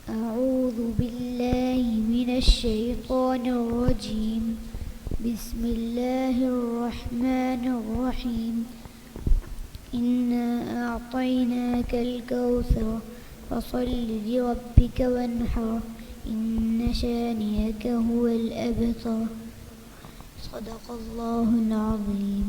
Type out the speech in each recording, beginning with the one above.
أعوذ بالله من الشيطان الرجيم. بسم الله الرحمن الرحيم. إنا أعطيناك الكوثر فصل لربك وانحر إن شانئك هو الأبتر. صدق الله العظيم.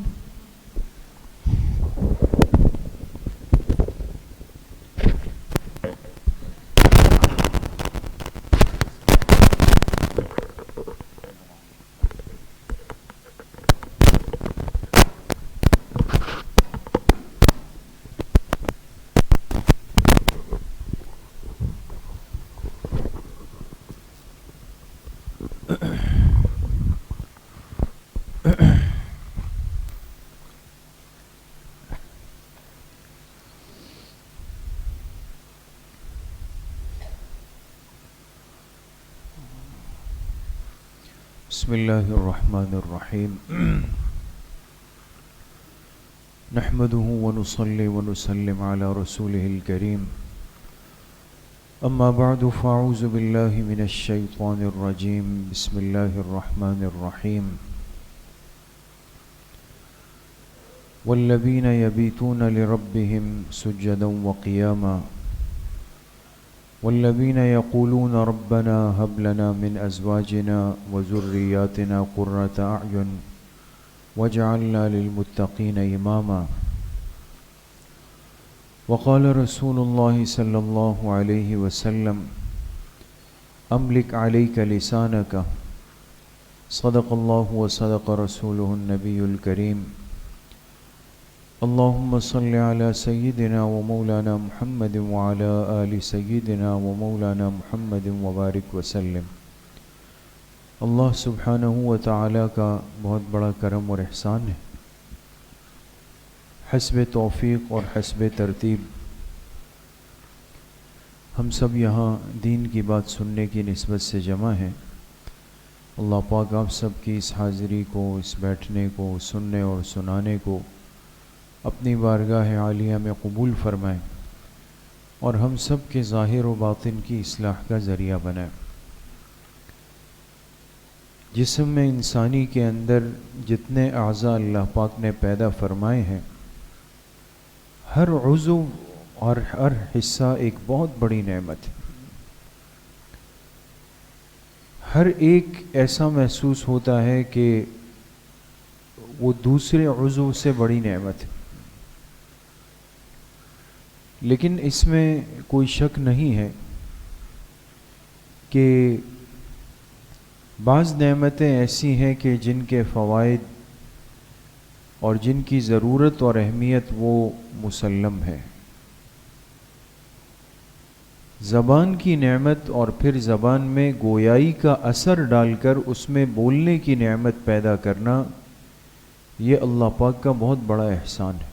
بسم الله الرحمن الرحيم. نحمده ونصلي ونسلم على رسوله الكريم. أما بعد فأعوذ بالله من الشيطان الرجيم. بسم الله الرحمن الرحيم. والذين يبيتون لربهم سجدا وقياما والذين يقولون ربنا هب لنا من أزواجنا وذرياتنا قرة أعين واجعلنا للمتقين إماما. وقال رسول الله صلى الله عليه وسلم أملك عليك لسانك. صدق الله وصدق رسوله النبي الكريم. اللهم صل على سيدنا ومولانا محمد وعلى آل سيدنا ومولانا محمد وبارك وسلم. اللہ سبحانہ و تعالیٰ کا بہت بڑا کرم اور احسان ہے. حسب توفیق اور حسب ترتیب ہم سب یہاں دین کی بات سننے کی نسبت سے جمع ہیں. اللہ پاک آپ سب کی اس حاضری کو، اس بیٹھنے کو، سننے اور سنانے کو اپنی بارگاہ عالیہ میں قبول فرمائیں اور ہم سب کے ظاہر و باطن کی اصلاح کا ذریعہ بنائیں. جسم میں انسانی کے اندر جتنے اعضاء اللہ پاک نے پیدا فرمائے ہیں، ہر عضو اور ہر حصہ ایک بہت بڑی نعمت ہے. ہر ایک ایسا محسوس ہوتا ہے کہ وہ دوسرے عضو سے بڑی نعمت ہے، لیکن اس میں کوئی شک نہیں ہے کہ بعض نعمتیں ایسی ہیں کہ جن کے فوائد اور جن کی ضرورت اور اہمیت وہ مسلم ہے. زبان کی نعمت اور پھر زبان میں گویائی کا اثر ڈال کر اس میں بولنے کی نعمت پیدا کرنا، یہ اللہ پاک کا بہت بڑا احسان ہے.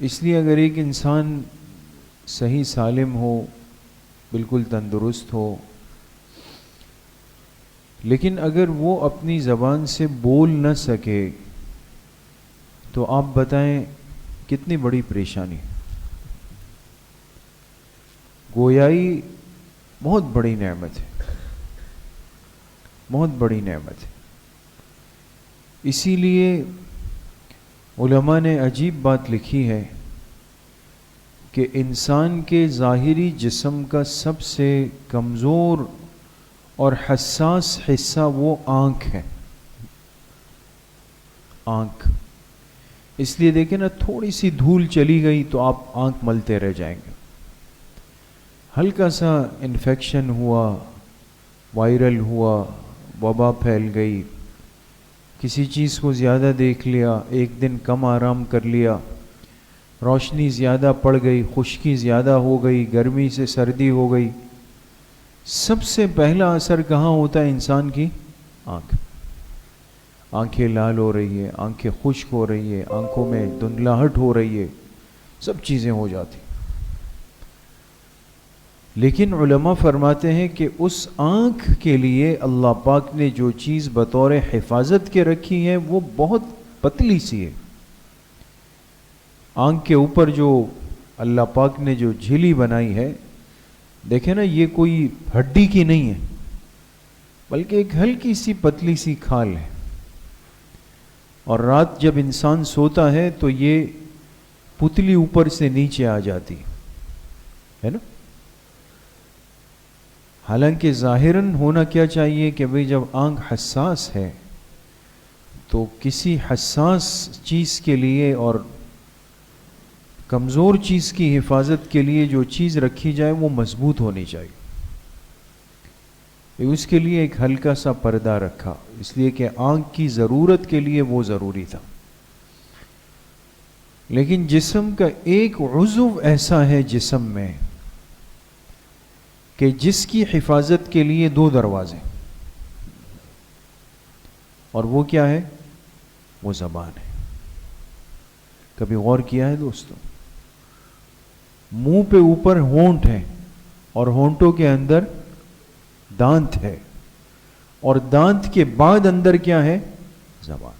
اس لیے اگر ایک انسان صحیح سالم ہو، بالکل تندرست ہو، لیکن اگر وہ اپنی زبان سے بول نہ سکے تو آپ بتائیں کتنی بڑی پریشانی. گویائی بہت بڑی نعمت ہے، بہت بڑی نعمت ہے. اسی لیے علماء نے عجیب بات لکھی ہے کہ انسان کے ظاہری جسم کا سب سے کمزور اور حساس حصہ وہ آنکھ ہے. آنکھ. اس لیے دیکھیں نا، تھوڑی سی دھول چلی گئی تو آپ آنکھ ملتے رہ جائیں گے. ہلکا سا انفیکشن ہوا، وائرل ہوا، وبا پھیل گئی، کسی چیز کو زیادہ دیکھ لیا، ایک دن کم آرام کر لیا، روشنی زیادہ پڑ گئی، خشکی زیادہ ہو گئی، گرمی سے سردی ہو گئی، سب سے پہلا اثر کہاں ہوتا ہے انسان کی؟ آنکھ. آنکھیں لال ہو رہی ہے، آنکھیں خشک ہو رہی ہے، آنکھوں میں دھندلاہٹ ہو رہی ہے، سب چیزیں ہو جاتی. لیکن علماء فرماتے ہیں کہ اس آنکھ کے لیے اللہ پاک نے جو چیز بطور حفاظت کے رکھی ہے وہ بہت پتلی سی ہے. آنکھ کے اوپر جو اللہ پاک نے جو جھلی بنائی ہے، دیکھیں نا، یہ کوئی ہڈی کی نہیں ہے بلکہ ایک ہلکی سی پتلی سی کھال ہے. اور رات جب انسان سوتا ہے تو یہ پتلی اوپر سے نیچے آ جاتی ہے نا. حالانکہ ظاہراً ہونا کیا چاہیے کہ بھئی جب آنکھ حساس ہے تو کسی حساس چیز کے لیے اور کمزور چیز کی حفاظت کے لیے جو چیز رکھی جائے وہ مضبوط ہونی چاہیے. اس کے لیے ایک ہلکا سا پردہ رکھا، اس لیے کہ آنکھ کی ضرورت کے لیے وہ ضروری تھا. لیکن جسم کا ایک عضو ایسا ہے جسم میں کہ جس کی حفاظت کے لیے 2 دروازے، اور وہ کیا ہے؟ وہ زبان ہے. کبھی غور کیا ہے دوستو؟ منہ پہ اوپر ہونٹ ہے اور ہونٹوں کے اندر دانت ہے، اور دانت کے بعد اندر کیا ہے؟ زبان.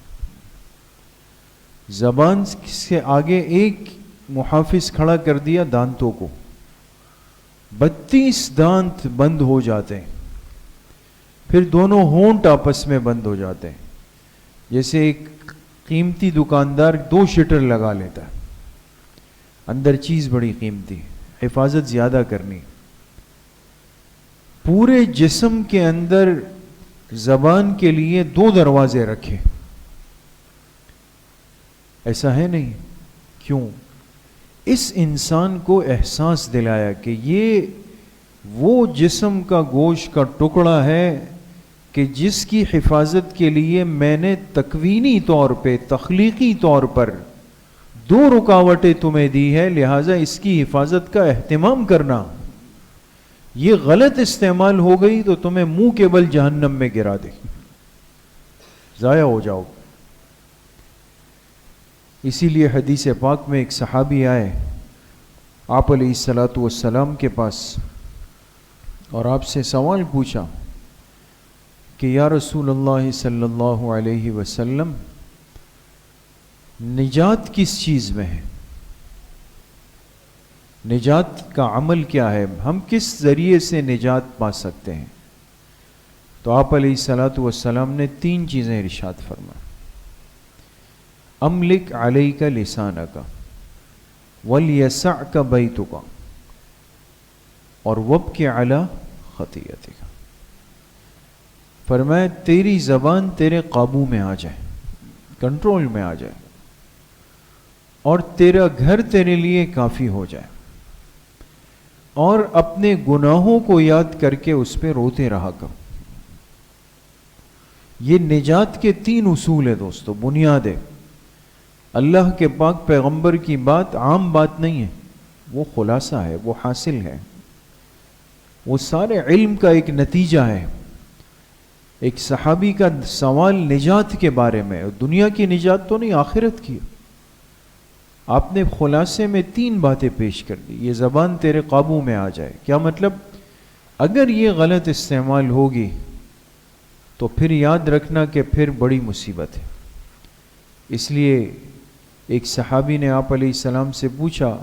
زبان سے آگے ایک محافظ کھڑا کر دیا دانتوں کو، 32 دانت بند ہو جاتے ہیں. پھر دونوں ہونٹ آپس میں بند ہو جاتے ہیں. جیسے ایک قیمتی دکاندار 2 شٹر لگا لیتا ہے، اندر چیز بڑی قیمتی، حفاظت زیادہ کرنی. پورے جسم کے اندر زبان کے لیے 2 دروازے رکھے. ایسا ہے نہیں؟ کیوں؟ اس انسان کو احساس دلایا کہ یہ وہ جسم کا گوشت کا ٹکڑا ہے کہ جس کی حفاظت کے لیے میں نے تکوینی طور پہ، تخلیقی طور پر 2 رکاوٹیں تمہیں دی ہے، لہٰذا اس کی حفاظت کا اہتمام کرنا. یہ غلط استعمال ہو گئی تو تمہیں منہ کے بل جہنم میں گرا دے، ضائع ہو جاؤ. اسی لیے حدیث پاک میں ایک صحابی آئے آپ علیہ الصلاۃ والسلام کے پاس اور آپ سے سوال پوچھا کہ یا رسول اللہ صلی اللہ علیہ وسلم، نجات کس چیز میں ہے؟ نجات کا عمل کیا ہے؟ ہم کس ذریعے سے نجات پا سکتے ہیں؟ تو آپ علیہ الصلاۃ والسلام نے 3 چیزیں ارشاد فرمائیں. املک علیک لسانک ولیسعک بیتک اور وابکی علی خطیئتک. فرمایا تیری زبان تیرے قابو میں آ جائے، کنٹرول میں آ جائے، اور تیرا گھر تیرے لیے کافی ہو جائے، اور اپنے گناہوں کو یاد کر کے اس پہ روتے رہا کرو. یہ نجات کے 3 اصول ہیں دوستو، بنیاد ہے. اللہ کے پاک پیغمبر کی بات عام بات نہیں ہے، وہ خلاصہ ہے، وہ حاصل ہے، وہ سارے علم کا ایک نتیجہ ہے. ایک صحابی کا سوال نجات کے بارے میں، دنیا کی نجات تو نہیں، آخرت کی. آپ نے خلاصے میں 3 باتیں پیش کر دی. یہ زبان تیرے قابو میں آ جائے، کیا مطلب؟ اگر یہ غلط استعمال ہوگی تو پھر یاد رکھنا کہ پھر بڑی مصیبت ہے. اس لیے ایک صحابی نے آپ علیہ السلام سے پوچھا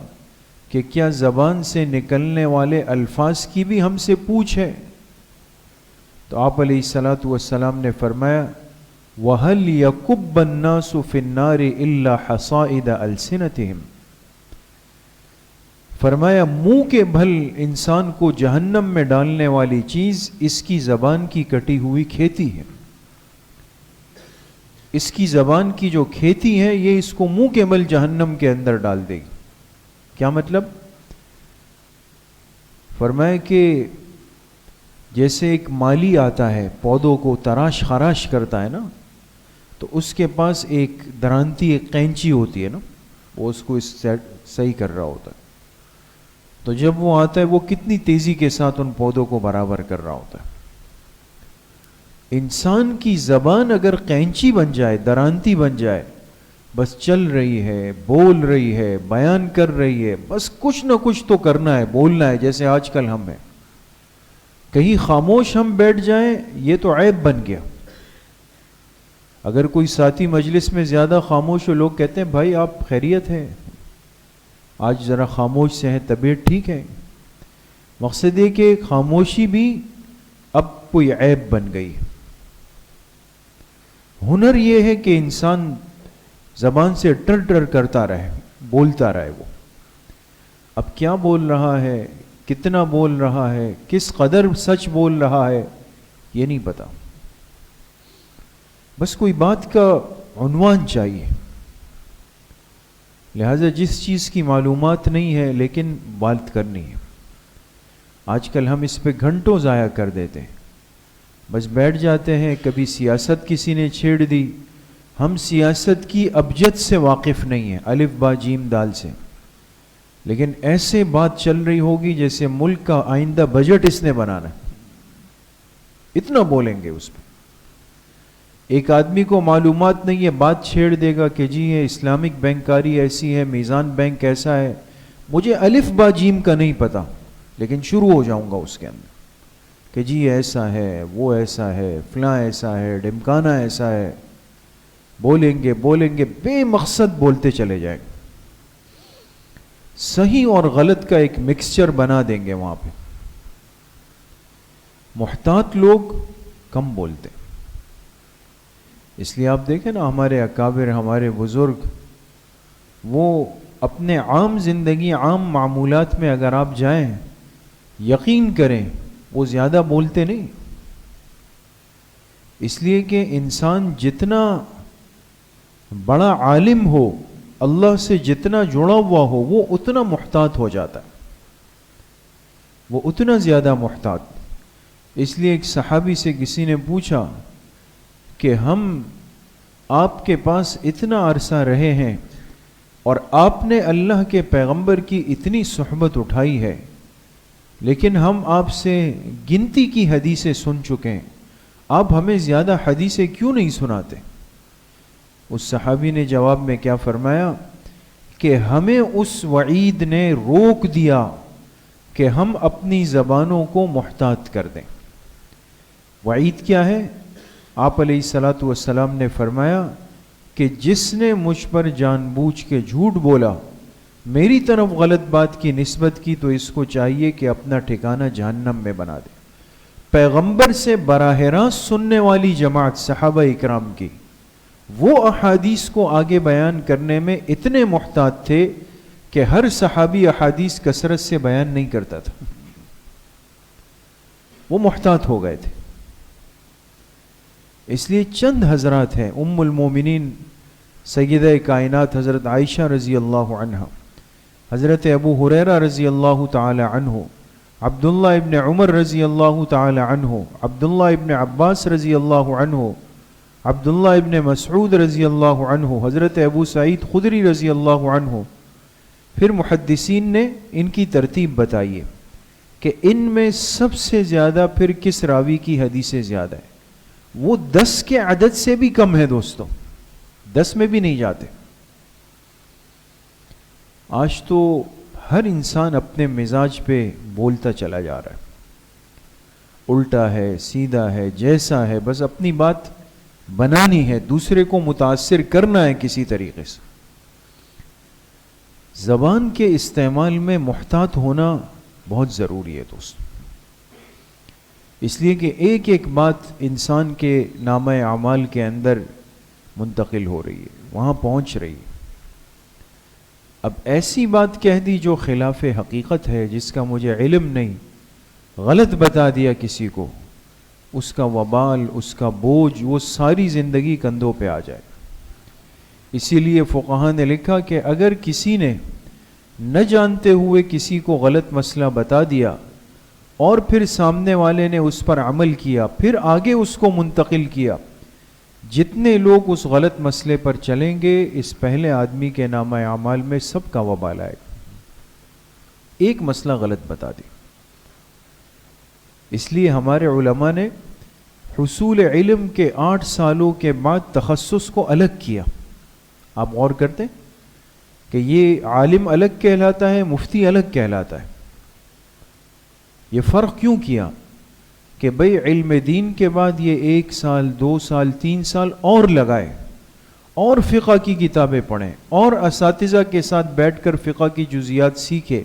کہ کیا زبان سے نکلنے والے الفاظ کی بھی ہم سے پوچھ ہے؟ تو آپ علیہ الصلاۃ والسلام نے فرمایا وَهَلْ يَكُبَّ النَّاسُ فِي النَّارِ إِلَّا حَصَائِدَ أَلْسِنَتِهِمْ. فرمایا منہ کے بھل انسان کو جہنم میں ڈالنے والی چیز اس کی زبان کی کٹی ہوئی کھیتی ہے. اس کی زبان کی جو کھیتی ہے یہ اس کو منہ کے بل جہنم کے اندر ڈال دے گی. کیا مطلب؟ فرمایا کہ جیسے ایک مالی آتا ہے پودوں کو تراش خراش کرتا ہے نا، تو اس کے پاس ایک درانتی، ایک قینچی ہوتی ہے نا، وہ اس کو صحیح کر رہا ہوتا ہے. تو جب وہ آتا ہے وہ کتنی تیزی کے ساتھ ان پودوں کو برابر کر رہا ہوتا ہے. انسان کی زبان اگر قینچی بن جائے، درانتی بن جائے، بس چل رہی ہے، بول رہی ہے، بیان کر رہی ہے، بس کچھ نہ کچھ تو کرنا ہے، بولنا ہے، جیسے آج کل ہم ہیں. کہیں خاموش ہم بیٹھ جائیں یہ تو عیب بن گیا. اگر کوئی ساتھی مجلس میں زیادہ خاموش ہو، لوگ کہتے ہیں بھائی آپ خیریت ہے، آج ذرا خاموش سے ہیں، طبیعت ٹھیک ہے. مقصد یہ کہ خاموشی بھی اب کوئی عیب بن گئی. ہنر یہ ہے کہ انسان زبان سے ٹر ٹر کرتا رہے، بولتا رہے. وہ اب کیا بول رہا ہے، کتنا بول رہا ہے، کس قدر سچ بول رہا ہے، یہ نہیں پتا. بس کوئی بات کا عنوان چاہیے. لہذا جس چیز کی معلومات نہیں ہے لیکن بات کرنی ہے. آج کل ہم اس پہ گھنٹوں ضائع کر دیتے ہیں، بس بیٹھ جاتے ہیں. کبھی سیاست کسی نے چھیڑ دی، ہم سیاست کی ابجد سے واقف نہیں ہیں، الف با جیم دال سے، لیکن ایسے بات چل رہی ہوگی جیسے ملک کا آئندہ بجٹ اس نے بنانا ہے. اتنا بولیں گے اس پہ. ایک آدمی کو معلومات نہیں ہے، بات چھیڑ دے گا کہ جی یہ اسلامک بینکاری ایسی ہے، میزان بینک ایسا ہے. مجھے الف با جیم کا نہیں پتا، لیکن شروع ہو جاؤں گا اس کے اندر کہ جی ایسا ہے، وہ ایسا ہے، فلاں ایسا ہے، ڈمکانا ایسا ہے. بولیں گے بے مقصد بولتے چلے جائیں گے. صحیح اور غلط کا ایک مکسچر بنا دیں گے وہاں پہ. محتاط لوگ کم بولتے. اس لیے آپ دیکھیں نا ہمارے اکابر، ہمارے بزرگ، وہ اپنے عام زندگی، عام معمولات میں اگر آپ جائیں، یقین کریں وہ زیادہ بولتے نہیں. اس لیے کہ انسان جتنا بڑا عالم ہو، اللہ سے جتنا جڑا ہوا ہو، وہ اتنا محتاط ہو جاتا ہے، وہ اتنا زیادہ محتاط. اس لیے ایک صحابی سے کسی نے پوچھا کہ ہم آپ کے پاس اتنا عرصہ رہے ہیں اور آپ نے اللہ کے پیغمبر کی اتنی صحبت اٹھائی ہے، لیکن ہم آپ سے گنتی کی حدیثیں سن چکے ہیں، آپ ہمیں زیادہ حدیثیں کیوں نہیں سناتے؟ اس صحابی نے جواب میں کیا فرمایا کہ ہمیں اس وعید نے روک دیا کہ ہم اپنی زبانوں کو محتاط کر دیں. وعید کیا ہے؟ آپ علیہ الصلاۃ والسلام نے فرمایا کہ جس نے مجھ پر جان بوجھ کے جھوٹ بولا، میری طرف غلط بات کی نسبت کی، تو اس کو چاہیے کہ اپنا ٹھکانہ جہنم میں بنا دے. پیغمبر سے براہ راست سننے والی جماعت صحابہ اکرام کی، وہ احادیث کو آگے بیان کرنے میں اتنے محتاط تھے کہ ہر صحابی احادیث کثرت سے بیان نہیں کرتا تھا. وہ محتاط ہو گئے تھے. اس لیے چند حضرات ہیں، ام المومنین سیدہ کائنات حضرت عائشہ رضی اللہ عنہ، حضرت ابو ہریرہ رضی اللہ تعالی عنہ، عبداللہ ابن عمر رضی اللہ تعالی عنہ، عبداللہ ابن عباس رضی اللہ عنہ، عبداللہ ابن مسعود رضی اللہ عنہ، حضرت ابو سعید خدری رضی اللہ عنہ. پھر محدثین نے ان کی ترتیب بتائی ہے کہ ان میں سب سے زیادہ پھر کس راوی کی حدیثیں زیادہ ہیں. وہ 10 کے عدد سے بھی کم ہے دوستوں، 10 میں بھی نہیں جاتے. آج تو ہر انسان اپنے مزاج پہ بولتا چلا جا رہا ہے، الٹا ہے، سیدھا ہے، جیسا ہے، بس اپنی بات بنانی ہے، دوسرے کو متاثر کرنا ہے کسی طریقے سے. زبان کے استعمال میں محتاط ہونا بہت ضروری ہے دوست. اس لیے کہ ایک ایک بات انسان کے نامہ اعمال کے اندر منتقل ہو رہی ہے، وہاں پہنچ رہی ہے. اب ایسی بات کہہ دی جو خلاف حقیقت ہے، جس کا مجھے علم نہیں، غلط بتا دیا کسی کو، اس کا وبال، اس کا بوجھ، وہ ساری زندگی کندھوں پہ آ جائے. اسی لیے فقہاء نے لکھا کہ اگر کسی نے نہ جانتے ہوئے کسی کو غلط مسئلہ بتا دیا اور پھر سامنے والے نے اس پر عمل کیا، پھر آگے اس کو منتقل کیا، جتنے لوگ اس غلط مسئلے پر چلیں گے، اس پہلے آدمی کے نامہ اعمال میں سب کا وبال آئے گا. ایک مسئلہ غلط بتا دی. اس لیے ہمارے علماء نے حصول علم کے 8 سالوں کے بعد تخصص کو الگ کیا. آپ غور کرتے ہیں کہ یہ عالم الگ کہلاتا ہے، مفتی الگ کہلاتا ہے. یہ فرق کیوں کیا؟ کہ بھئی علم دین کے بعد یہ 1 سال 2 سال 3 سال اور لگائے اور فقہ کی کتابیں پڑھیں اور اساتذہ کے ساتھ بیٹھ کر فقہ کی جزیات سیکھے،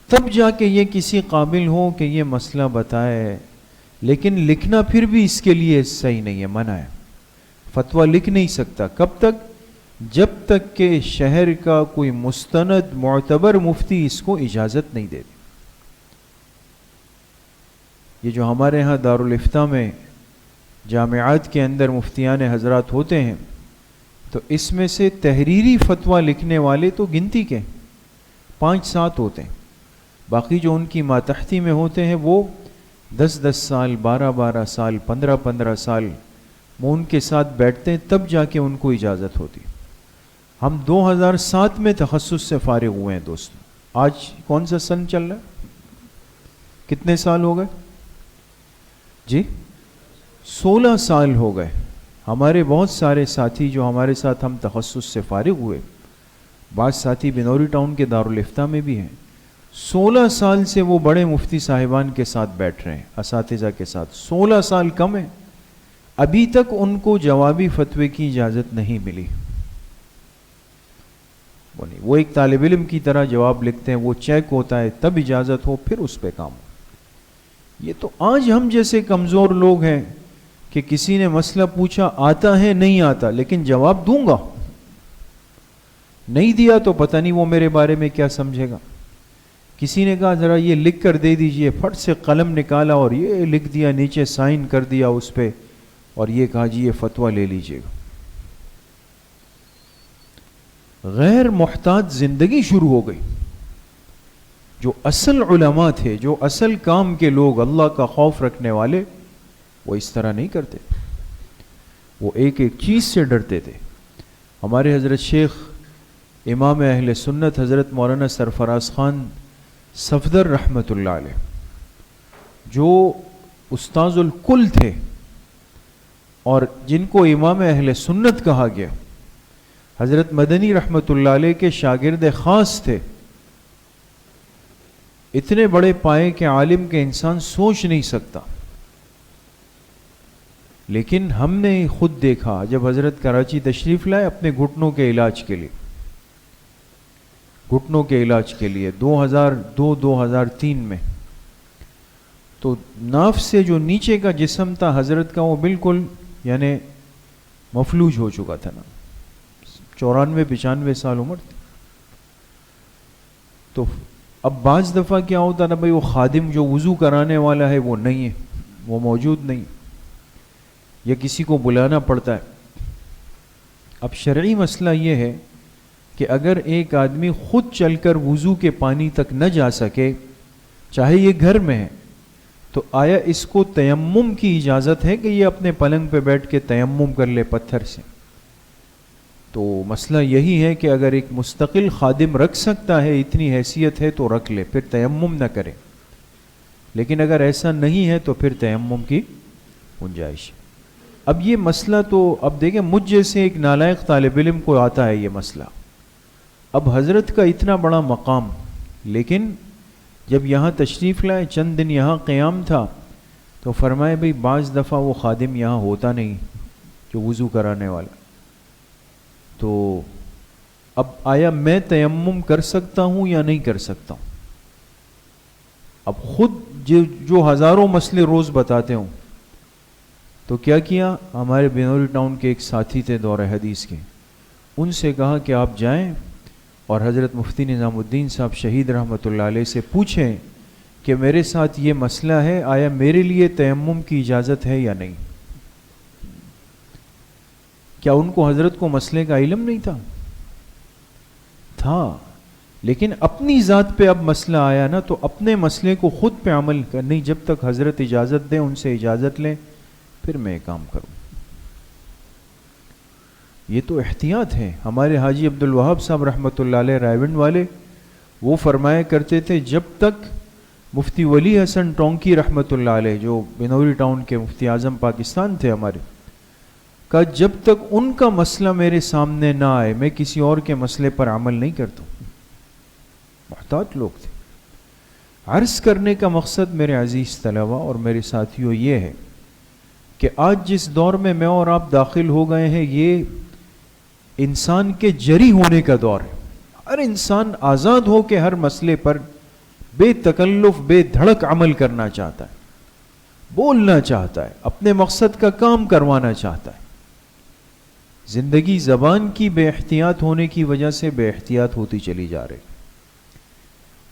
تب جا کے یہ کسی قابل ہو کہ یہ مسئلہ بتائے. لیکن لکھنا پھر بھی اس کے لیے صحیح نہیں ہے، منع ہے. فتویٰ لکھ نہیں سکتا. کب تک؟ جب تک کہ شہر کا کوئی مستند معتبر مفتی اس کو اجازت نہیں دے. یہ جو ہمارے ہاں دارالافتاء میں جامعات کے اندر مفتیان حضرات ہوتے ہیں، تو اس میں سے تحریری فتویٰ لکھنے والے تو گنتی کے 5-7 ہوتے ہیں. باقی جو ان کی ماتحتی میں ہوتے ہیں وہ 10-10 سال 12-12 سال 15-15 سال وہ ان کے ساتھ بیٹھتے ہیں، تب جا کے ان کو اجازت ہوتی. ہم 2007 میں تخصص سے فارغ ہوئے ہیں دوستوں. آج کون سا سن چل رہا ہے؟ کتنے سال ہو گئے جی؟ 16 سال ہو گئے. ہمارے بہت سارے ساتھی جو ہمارے ساتھ ہم تخصص سے فارغ ہوئے، بعض ساتھی بنوری ٹاؤن کے دارالافتاء میں بھی ہیں، 16 سال سے وہ بڑے مفتی صاحبان کے ساتھ بیٹھ رہے ہیں، اساتذہ کے ساتھ. 16 سال کم ہے، ابھی تک ان کو جوابی فتوے کی اجازت نہیں ملی. وہ ایک طالب علم کی طرح جواب لکھتے ہیں، وہ چیک ہوتا ہے تب اجازت ہو، پھر اس پہ کام ہو. یہ تو آج ہم جیسے کمزور لوگ ہیں کہ کسی نے مسئلہ پوچھا آتا ہے نہیں آتا، لیکن جواب دوں گا، نہیں دیا تو پتہ نہیں وہ میرے بارے میں کیا سمجھے گا. کسی نے کہا ذرا یہ لکھ کر دے دیجئے، پھٹ سے قلم نکالا اور یہ لکھ دیا، نیچے سائن کر دیا اس پہ، اور یہ کہا جی یہ فتویٰ لے لیجئے گا. غیر محتاط زندگی شروع ہو گئی. جو اصل علماء تھے، جو اصل کام کے لوگ، اللہ کا خوف رکھنے والے، وہ اس طرح نہیں کرتے. وہ ایک ایک چیز سے ڈرتے تھے. ہمارے حضرت شیخ امام اہل سنت حضرت مولانا سرفراز خان صفدر رحمۃ اللہ علیہ، جو استاذ الکل تھے اور جن کو امام اہل سنت کہا گیا، حضرت مدنی رحمۃ اللہ علیہ کے شاگرد خاص تھے. اتنے بڑے پائے کے عالم کے انسان سوچ نہیں سکتا. لیکن ہم نے خود دیکھا جب حضرت کراچی تشریف لائے اپنے گھٹنوں کے علاج کے لیے، 2002-2003 میں، تو ناف سے جو نیچے کا جسم تھا حضرت کا وہ بالکل یعنی مفلوج ہو چکا تھا نا. 94-95 سال عمر تھی. تو اب بعض دفعہ کیا ہوتا نا بھائی، وہ خادم جو وضو کرانے والا ہے وہ نہیں ہے، وہ موجود نہیں، یا کسی کو بلانا پڑتا ہے. اب شرعی مسئلہ یہ ہے کہ اگر ایک آدمی خود چل کر وضو کے پانی تک نہ جا سکے، چاہے یہ گھر میں ہے، تو آیا اس کو تیمم کی اجازت ہے کہ یہ اپنے پلنگ پہ بیٹھ کے تیمم کر لے پتھر سے؟ تو مسئلہ یہی ہے کہ اگر ایک مستقل خادم رکھ سکتا ہے، اتنی حیثیت ہے، تو رکھ لے، پھر تیمم نہ کرے. لیکن اگر ایسا نہیں ہے تو پھر تیمم کی گنجائش. اب یہ مسئلہ تو اب دیکھیں مجھ جیسے ایک نالائق طالب علم کو آتا ہے یہ مسئلہ. اب حضرت کا اتنا بڑا مقام، لیکن جب یہاں تشریف لائے، چند دن یہاں قیام تھا، تو فرمائے بھئی بعض دفعہ وہ خادم یہاں ہوتا نہیں جو وضو کرانے والا. تو اب آیا میں تیمم کر سکتا ہوں یا نہیں کر سکتا ہوں؟ اب خود جو ہزاروں مسئلے روز بتاتے ہوں، تو کیا ہمارے بنوری ٹاؤن کے ایک ساتھی تھے دور حدیث کے، ان سے کہا کہ آپ جائیں اور حضرت مفتی نظام الدین صاحب شہید رحمۃ اللہ علیہ سے پوچھیں کہ میرے ساتھ یہ مسئلہ ہے، آیا میرے لیے تیمم کی اجازت ہے یا نہیں. کیا ان کو حضرت کو مسئلے کا علم نہیں تھا؟ لیکن اپنی ذات پہ اب مسئلہ آیا نا، تو اپنے مسئلے کو خود پہ عمل نہیں، جب تک حضرت اجازت دیں، ان سے اجازت لیں، پھر میں کام کروں. یہ تو احتیاط ہے. ہمارے حاجی عبد الوہاب صاحب رحمۃ اللہ علیہ رائیونڈ والے، وہ فرمایا کرتے تھے جب تک مفتی ولی حسن ٹونکی رحمۃ اللہ علیہ، جو بنوری ٹاؤن کے مفتی اعظم پاکستان تھے ہمارے، کہ جب تک ان کا مسئلہ میرے سامنے نہ آئے میں کسی اور کے مسئلے پر عمل نہیں کرتا ہوں. محتاط لوگ تھے. عرض کرنے کا مقصد میرے عزیز طلبہ اور میرے ساتھیوں یہ ہے کہ آج جس دور میں میں اور آپ داخل ہو گئے ہیں یہ انسان کے جری ہونے کا دور ہے. ہر انسان آزاد ہو کے ہر مسئلے پر بے تکلف بے دھڑک عمل کرنا چاہتا ہے, بولنا چاہتا ہے, اپنے مقصد کا کام کروانا چاہتا ہے. زندگی زبان کی بے احتیاط ہونے کی وجہ سے بے احتیاط ہوتی چلی جا رہی.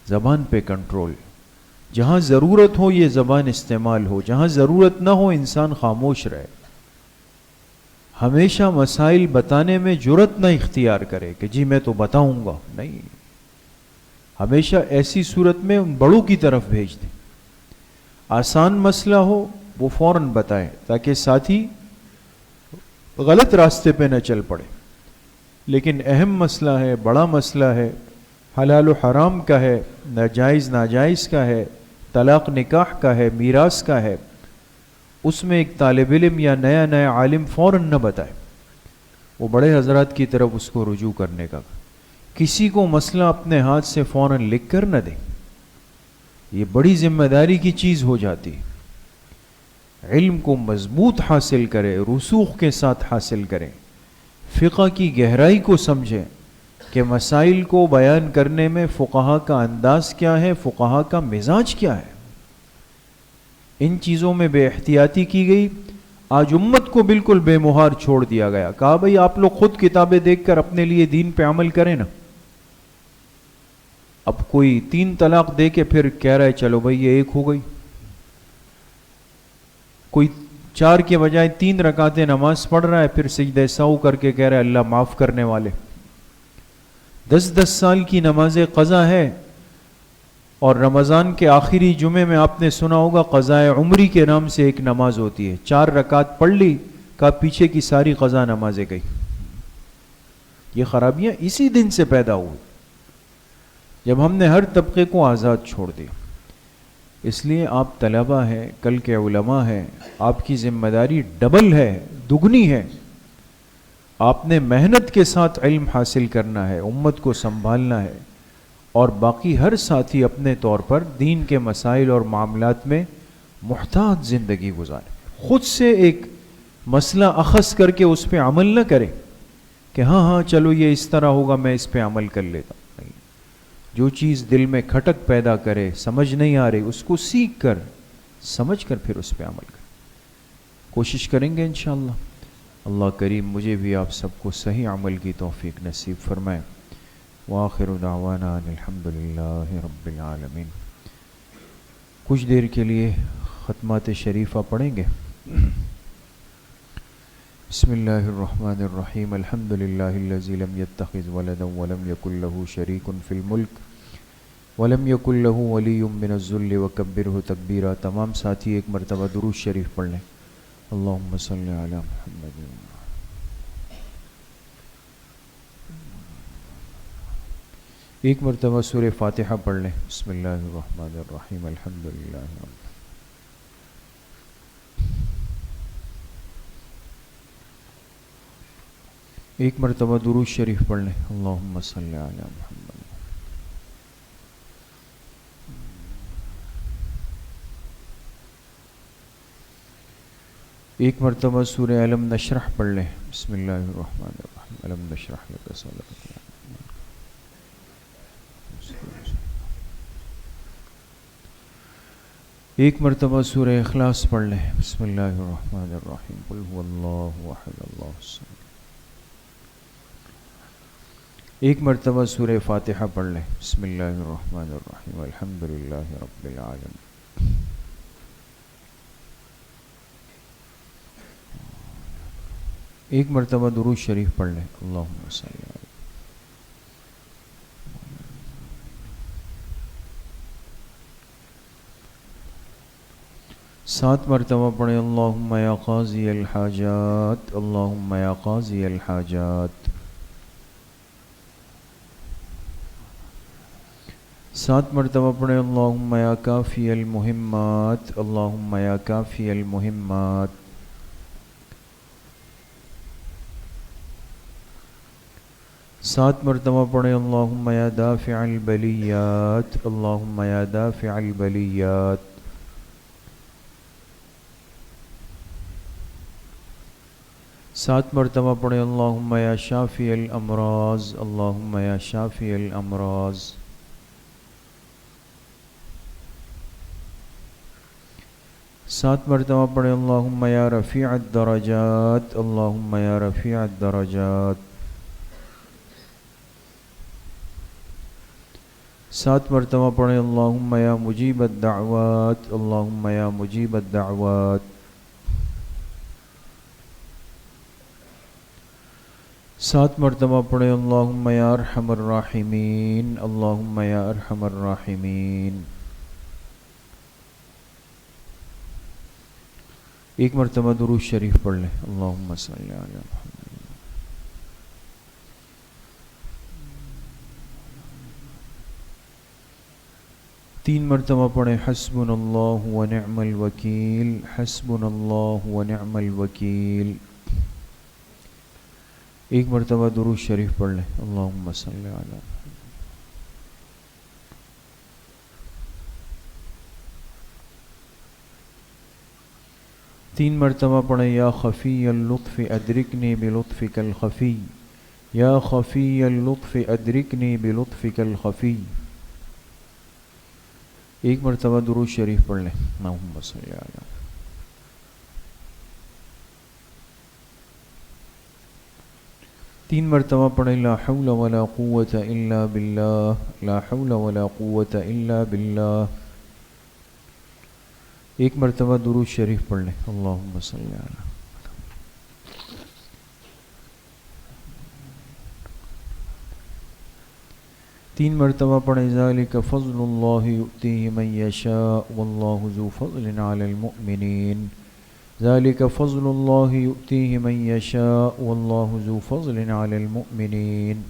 زبان پہ کنٹرول, جہاں ضرورت ہو یہ زبان استعمال ہو, جہاں ضرورت نہ ہو انسان خاموش رہے. ہمیشہ مسائل بتانے میں جرأت نہ اختیار کرے کہ جی میں تو بتاؤں گا, نہیں, ہمیشہ ایسی صورت میں ان بڑوں کی طرف بھیج دیں. آسان مسئلہ ہو وہ فوراً بتائیں تاکہ ساتھی غلط راستے پہ نہ چل پڑے. لیکن اہم مسئلہ ہے, بڑا مسئلہ ہے, حلال و حرام کا ہے, ناجائز ناجائز کا ہے, طلاق نکاح کا ہے, میراث کا ہے, اس میں ایک طالب علم یا نیا عالم فوراً نہ بتائے, وہ بڑے حضرات کی طرف اس کو رجوع کرنے کا. کسی کو مسئلہ اپنے ہاتھ سے فوراً لکھ کر نہ دیں, یہ بڑی ذمہ داری کی چیز ہو جاتی. علم کو مضبوط حاصل کرے, رسوخ کے ساتھ حاصل کریں, فقہ کی گہرائی کو سمجھیں کہ مسائل کو بیان کرنے میں فقہا کا انداز کیا ہے, فقہا کا مزاج کیا ہے. ان چیزوں میں بے احتیاطی کی گئی, آج امت کو بالکل بے مہار چھوڑ دیا گیا. کہا بھئی آپ لوگ خود کتابیں دیکھ کر اپنے لیے دین پہ عمل کریں نا. اب کوئی 3 طلاق دے کے پھر کہہ رہا ہے چلو بھئی یہ 1 ہو گئی, کوئی 4 کے بجائے 3 رکعتیں نماز پڑھ رہا ہے, پھر سجدہ سہو کر کے کہہ رہا ہے اللہ معاف کرنے والے. 10 سال کی نماز قضا ہے, اور رمضان کے آخری جمعے میں آپ نے سنا ہوگا قضاء عمری کے نام سے ایک نماز ہوتی ہے. 4 رکعت پڑھ لی, کا پیچھے کی ساری قضا نمازیں گئی. یہ خرابیاں اسی دن سے پیدا ہوئی جب ہم نے ہر طبقے کو آزاد چھوڑ دیا. اس لیے آپ طلبہ ہیں, کل کے علماء ہیں, آپ کی ذمہ داری ڈبل ہے, دگنی ہے. آپ نے محنت کے ساتھ علم حاصل کرنا ہے, امت کو سنبھالنا ہے, اور باقی ہر ساتھی اپنے طور پر دین کے مسائل اور معاملات میں محتاط زندگی گزارے. خود سے ایک مسئلہ اخذ کر کے اس پہ عمل نہ کرے کہ ہاں چلو یہ اس طرح ہوگا میں اس پہ عمل کر لیتا ہوں. نہیں, جو چیز دل میں کھٹک پیدا کرے, سمجھ نہیں آ رہی, اس کو سیکھ کر سمجھ کر پھر اس پہ عمل کرے. کوشش کریں گے انشاءاللہ. اللہ کریم مجھے بھی آپ سب کو صحیح عمل کی توفیق نصیب فرمائے. وآخر دعوانا الحمدللہ رب العالمین. کچھ دیر کے لیے ختمات شریفہ پڑھیں گے. بسم اللہ الرحمن الرحیم. الحمدللہ الذی لم یتخذ ولدا ولم یکن له شریک فی الملک ولم یکن له ولی من الذل وکبرہ تکبیرا. تمام ساتھی ایک مرتبہ درود شریف پڑھ لیں. اللہم صلی علی محمد. ایک مرتبہ سورہ فاتحہ پڑھ لیں. بسم اللہ الرحمن الرحیم. الحمدللہ رب. ایک مرتبہ درود شریف پڑھ لیں. اللہم صلی علی محمد. ایک مرتبہ سورہ علم نشرح پڑھ لیں. بسم اللہ الرحمن الرحیم. علم نشرح لک صدرک. ایک مرتبہ سورہ اخلاص پڑھ لیں. بسم اللہ الرحمن الرحیم. قل هو اللہ احد اللہ الصمد. ایک مرتبہ سورہ فاتحہ پڑھ لیں. بسم اللہ الرحمن الرحیم. الحمدللہ رب العالمین. ایک مرتبہ درود شریف پڑھ لیں. اللہم صلی علی. سات مرتبہ پڑھیں. اللہم یا قاضی الحاجات. اللہم یا قاضی الحاجات. سات مرتبہ پڑھیں. اللہم یا کافی المہمات. اللہم یا کافی المہمات. 7 مرتبہ پڑھیں اللہم یا دافع البلیات، اللہم یا دافع البلیات۔ 7 مرتبہ پڑھیں اللہم یا شافی الامراض، اللہم یا شافی الامراض۔ 7 مرتبہ پڑھیں اللہم یا رفیع الدرجات، اللہم یا رفیع الدرجات۔ 7 مرتبہ پڑھیں اللہم یا مجیب الدعوات، اللہم یا مجیب الدعوات۔ 7 مرتبہ پڑھیں اللہم یا ارحم الراحمین، اللہم یا ارحم الراحمین۔ 1 مرتبہ درود شریف پڑھ لیں، اللہم صلی علی محمد۔ 3 مرتبہ پڑھیں حسبنا اللہ ونعم الوکیل، حسبنا اللہ ونعم الوکیل۔ 1 مرتبہ درود شریف پڑھ لیں، اللہم صلی علی محمد۔ 3 مرتبہ پڑھیں یا خفی اللطف ادرکنی بلطفک الخفی، یا خفی اللطف ادرکنی بلطفک الخفی۔ 1 مرتبہ درود شریف پڑھ لیں، اللہم صلی علی محمد۔ 3 مرتبہ پڑھیں لا حول ولا قوة الا باللہ، لا حول ولا قوة الا باللہ۔ 1 مرتبہ درود شریف پڑھ لیں، اللہم صلی علی محمد۔ 3 مرتبہ پڑھیں ذالک فضل اللہ یؤتیہ من یشاء واللہ ذو فضل علی المؤمنین، ذالک فضل اللہ یؤتیہ من یشاء واللہ ذو فضل علی المؤمنین۔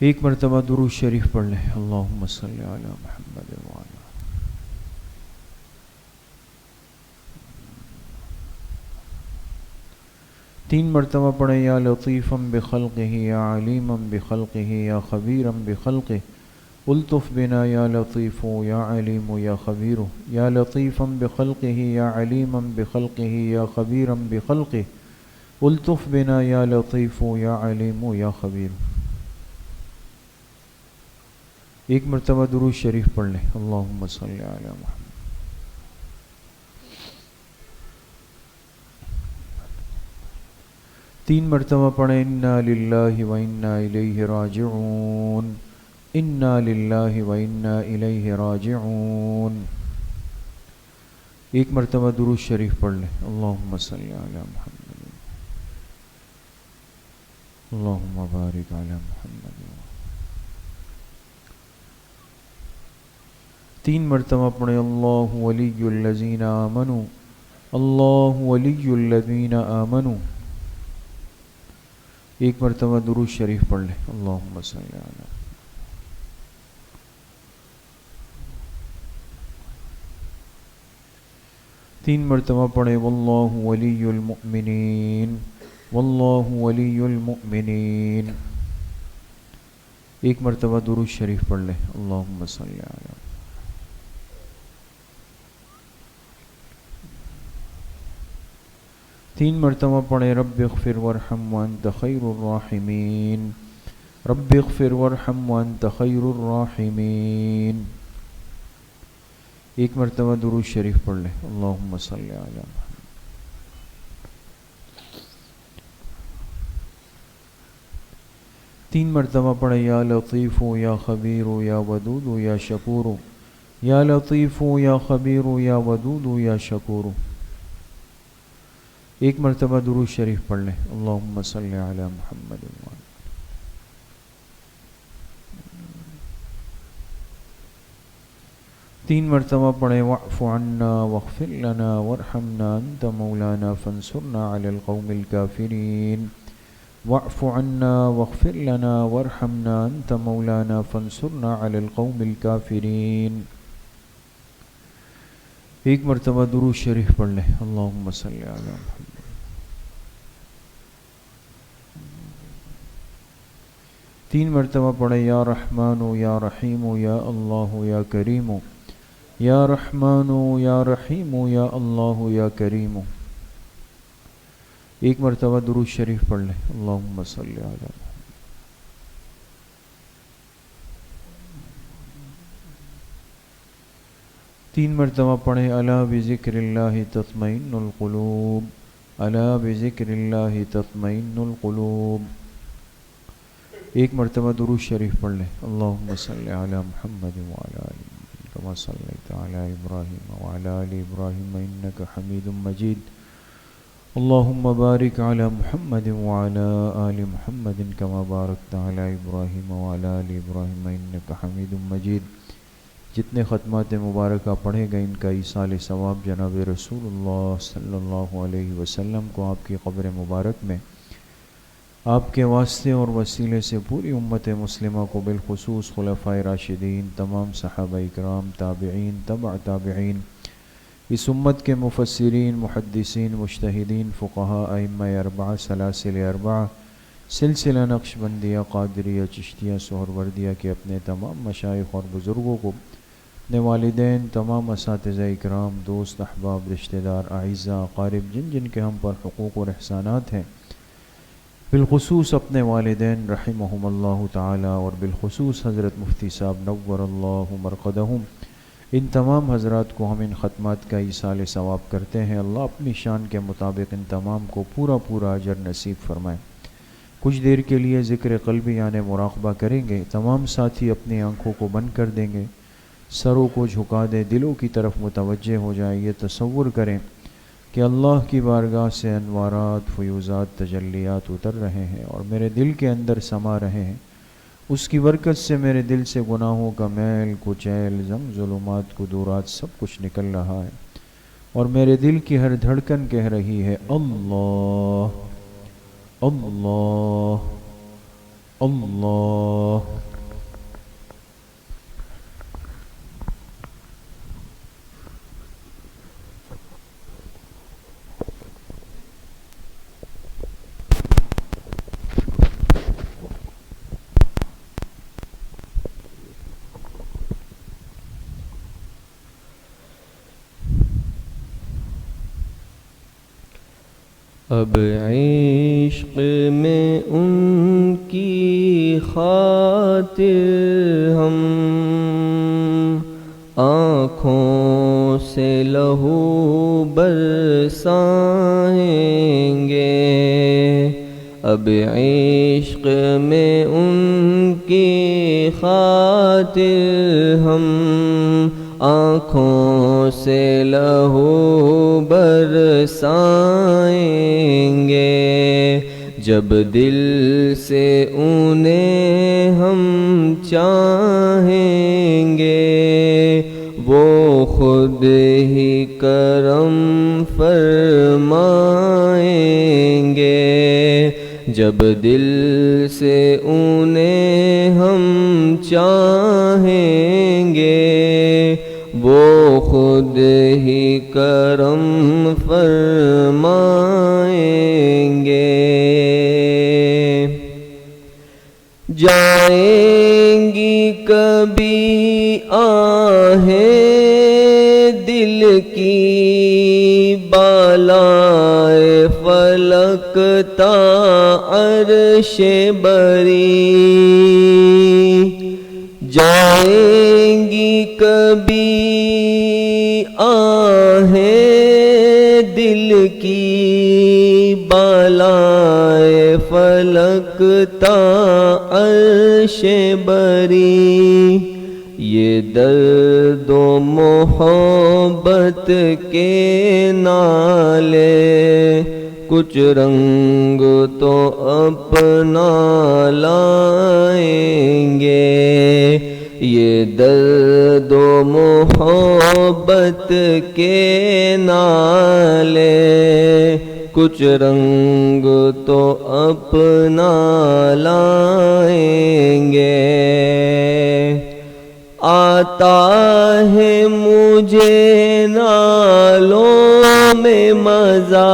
1 مرتبہ درود شریف پڑھ لیں، اللہم صلی علی محمد وعلی۔ 3 مرتبہ پڑھیں یا لطیفا بخلقہ یا علیما بخلقہ یا خبیرا بخلقہ، الطف بنا یا لطیف یا علیم یا خبیر، یا لطیفا بخلقہ یا علیما بخلقہ یا خبیرا بخلقہ، الطف بنا یا لطیف یا علیم یا خبیر۔ 1 مرتبہ درود شریف پڑھ لیں، اللہم صلی علی محمد۔ 3 مرتبہ پڑھیں انا للہ و انا الیہ راجعون، انا للہ و انا الیہ راجعون۔ 1 مرتبہ درود شریف پڑھ لیں، اللہم صلی علی محمد، اللہم بارک علی محمد۔ 3 مرتبہ پڑھیں اللہ ولی الذین آمنوا، اللہ ولی الذین آمنوا۔ 1 مرتبہ درود شریف پڑھ لیں، اللہم صلی علی۔ 3 مرتبہ پڑھیں واللہ ولی المؤمنین، واللہ ولی المؤمنین۔ 1 مرتبہ درود شریف پڑھ لیں، اللہم صلی علی۔ 3 مرتبہ پڑھیں رب اغفر وارحم وانت خیر الراحمین، رب اغفر وارحم وانت خیر الراحمین۔ 1 مرتبہ درود شریف پڑھ لیں، اللہم صلی علی محمد۔ 3 مرتبہ پڑھیں یا لطیف یا خبیر یا ودود یا شکور، یا لطیف یا خبیر یا ودود یا شکور۔ 1 مرتبہ درود شریف پڑھ لیں، اللہم صلی علی محمد۔ 3 مرتبہ پڑھیں واعف عنا واغفر لنا وارحمنا انت مولانا فانصرنا علی القوم الکافرین، واعف عنا واغفر لنا وارحمنا انت مولانا فانصرنا علی القوم الکافرین۔ 1 مرتبہ درود شریف پڑھ لیں، اللہم صلی علی محمد۔ 3 مرتبہ پڑھیں یا رحمان یا رحیم یا اللہ یا کریم، یا رحمان یا رحیم یا اللہ یا کریم۔ 1 مرتبہ درود شریف پڑھ لیں، اللہم صلی علی محمد۔ 3 مرتبہ پڑھیں الا بذکر اللہ تطمئن القلوب، الا بذکر اللہ تطمئن القلوب۔ 1 مرتبہ درود شریف پڑھ لیں، اللہم صلی علی محمد وعلی آل محمد کما صلیت علی ابراہیم وعلی آل ابراہیم انک حمید مجید، اللہم بارک علی محمد وعلی آل محمد کما بارکت علی ابراہیم وعلی آل ابراہیم انک حمید مجید۔ جتنے ختمات مبارکہ پڑھے گئے ان کا ایصال ثواب جناب رسول اللہ صلی اللہ علیہ وسلم کو آپ کی قبر مبارک میں آپ کے واسطے اور وسیلے سے پوری امت مسلمہ کو بالخصوص خلفائے راشدین، تمام صحابہ اکرام، تابعین، تبع تابعین، اس امت کے مفسرین، محدثین، مجتہدین، فقہاء، ائمہ اربعہ، سلاسل اربعہ، سلسلہ نقشبندیہ، قادریہ، چشتیہ، سہروردیہ کے اپنے تمام مشائخ اور بزرگوں کو، اپنے والدین، تمام اساتذہ اکرام، دوست، احباب، رشتہ دار، اعزاء، اقارب، جن جن کے ہم پر حقوق اور احسانات ہیں، بالخصوص اپنے والدین رحمہم اللہ تعالی، اور بالخصوص حضرت مفتی صاحب نور اللہ مرقدہم، ان تمام حضرات کو ہم ان ختمات کا ایصال ثواب کرتے ہیں۔ اللہ اپنی شان کے مطابق ان تمام کو پورا پورا اجر نصیب فرمائے۔ کچھ دیر کے لیے ذکر قلبی یعنی مراقبہ کریں گے، تمام ساتھی اپنی آنکھوں کو بند کر دیں گے، سروں کو جھکا دیں، دلوں کی طرف متوجہ ہو جائیں، یہ تصور کریں کہ اللہ کی بارگاہ سے انوارات، فیوزات، تجلیات اتر رہے ہیں اور میرے دل کے اندر سما رہے ہیں۔ اس کی برکت سے میرے دل سے گناہوں کا میل، کچیل، زنگ، ظلمات، قدورات سب کچھ نکل رہا ہے، اور میرے دل کی ہر دھڑکن کہہ رہی ہے اللہ اللہ اللہ۔ اب عشق میں ان کی خاطر ہم آنکھوں سے لہو برسائیں گے، اب عشق میں ان کی خاطر ہم آنکھوں سے لہو برسائیں گے، جب دل سے انہیں ہم چاہیں گے، وہ خود ہی کرم فرمائیں گے، جب دل سے انہیں ہم چاہیں گے، وہ خود ہی کرم فرمائیں گے۔ جائیں گی کبھی آہیں دل کی بالائے فلک تا عرش بری، جائیں گی کبھی آہیں دل کی بالائے فلک تا عرش بری، یہ درد و محبت کے نالے کچھ رنگ تو اپنا لائیں گے، یہ درد و محبت کے نالے کچھ رنگ تو اپنا لائیں گے۔ آتا ہے مجھے نالوں میں مزہ،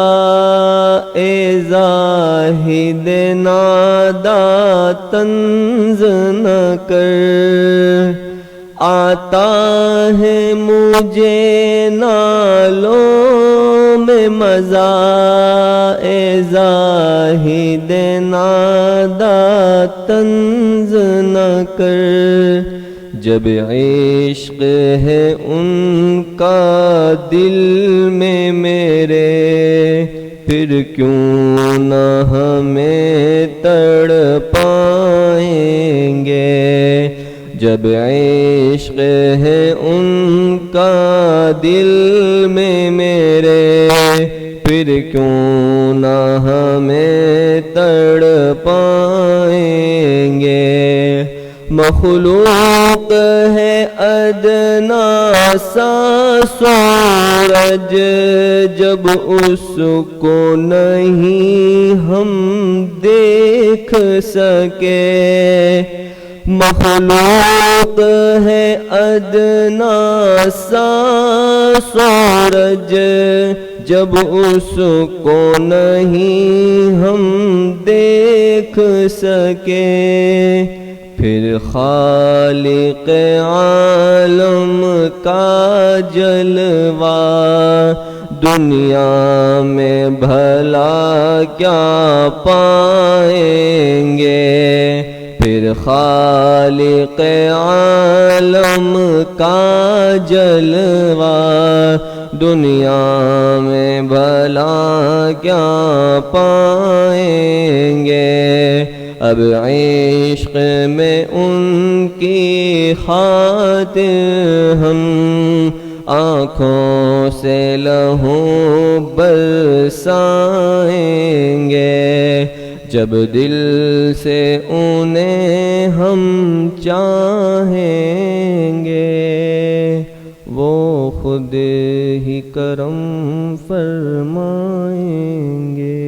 اے زاہد نادہ طنز نہ کر، آتا ہے مجھے نالوں میں مزہ، اے زاہد نادا طنز نہ کر۔ جب عشق ہے ان کا دل میں میرے، پھر کیوں نہ ہمیں تڑپائیں گے۔ جب عشق ہے ان کا دل میں میرے، پھر کیوں نہ ہمیں تڑپائیں گے۔ مخلوق ہے ادنا سا سورج، جب اس کو نہیں ہم دیکھ سکے۔ مخلوق ہے ادنا سا سورج، جب اس کو نہیں ہم دیکھ سکے۔ پھر خالق عالم کا جلوہ دنیا میں بھلا کیا پائیں گے۔ پھر خالق عالم کا جلوہ دنیا میں بھلا کیا پائیں گے۔ اب عشق میں ان کی خاطر ہم آنکھوں سے لہو برسائیں گے۔ جب دل سے انہیں ہم چاہیں گے، وہ خود ہی کرم فرمائیں گے۔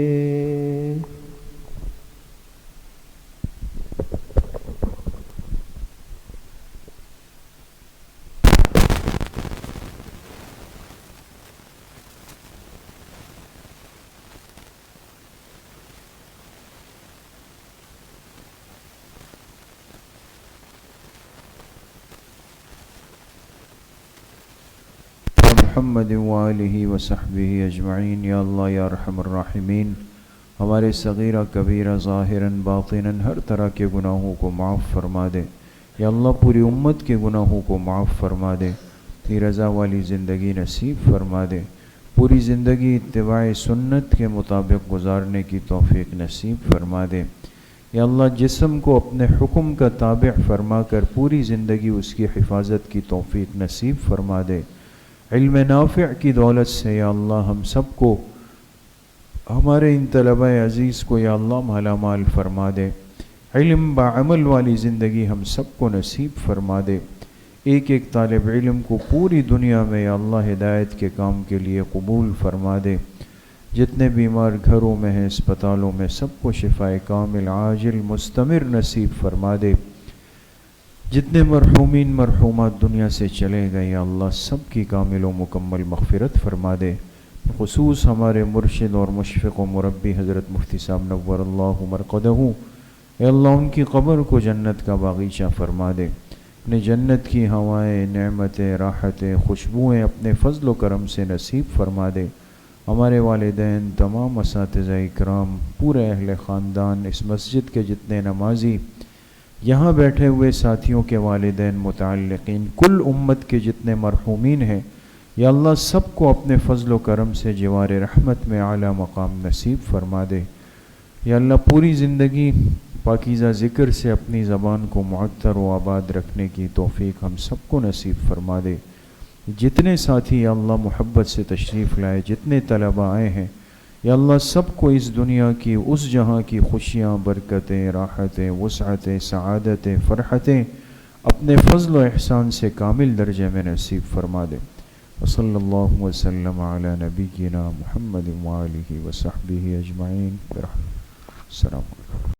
محمد وآلہ وصحبہ اجمعین۔ یا اللہ یا ارحم الراحمین، ہمارے صغیرہ کبیرہ ظاہراً باطناً ہر طرح کے گناہوں کو معاف فرما دے۔ یا اللہ پوری امت کے گناہوں کو معاف فرما دے، تیری رضا والی زندگی نصیب فرما دے، پوری زندگی اتباع سنت کے مطابق گزارنے کی توفیق نصیب فرما دے۔ یا اللہ جسم کو اپنے حکم کا تابع فرما کر پوری زندگی اس کی حفاظت کی توفیق نصیب فرما دے۔ علم نافع کی دولت سے یا اللہ ہم سب کو، ہمارے ان طلبہ عزیز کو یا اللہ مالا مال فرما دے۔ علم بعمل والی زندگی ہم سب کو نصیب فرما دے۔ ایک ایک طالب علم کو پوری دنیا میں یا اللہ ہدایت کے کام کے لیے قبول فرما دے۔ جتنے بیمار گھروں میں ہیں، اسپتالوں میں، سب کو شفائے کامل عاجل مستمر نصیب فرما دے۔ جتنے مرحومین مرحومات دنیا سے چلے گئے یا اللہ سب کی کامل و مکمل مغفرت فرما دے۔ خصوص ہمارے مرشد اور مشفق و مربی حضرت مفتی صاحب نور اللہ مرقدہ، اے اللہ ان کی قبر کو جنت کا باغیچہ فرما دے۔ اپنے جنت کی ہوائیں، نعمتیں، راحتیں، خوشبوئیں اپنے فضل و کرم سے نصیب فرما دے۔ ہمارے والدین، تمام اساتذہ اکرام، پورے اہل خاندان، اس مسجد کے جتنے نمازی، یہاں بیٹھے ہوئے ساتھیوں کے والدین، متعلقین، کل امت کے جتنے مرحومین ہیں، یا اللہ سب کو اپنے فضل و کرم سے جوار رحمت میں اعلیٰ مقام نصیب فرما دے۔ یا اللہ پوری زندگی پاکیزہ ذکر سے اپنی زبان کو معطر و آباد رکھنے کی توفیق ہم سب کو نصیب فرما دے۔ جتنے ساتھی یا اللہ محبت سے تشریف لائے، جتنے طلبہ آئے ہیں، یا اللہ سب کو اس دنیا کی، اس جہاں کی خوشیاں، برکتیں، راحتیں، وسعتیں، سعادتیں، فرحتیں اپنے فضل و احسان سے کامل درجے میں نصیب فرما دے۔ وصلی اللہ وسلم علی نبینا محمد وآلہ وصحبہ اجمعین۔ السلام علیکم۔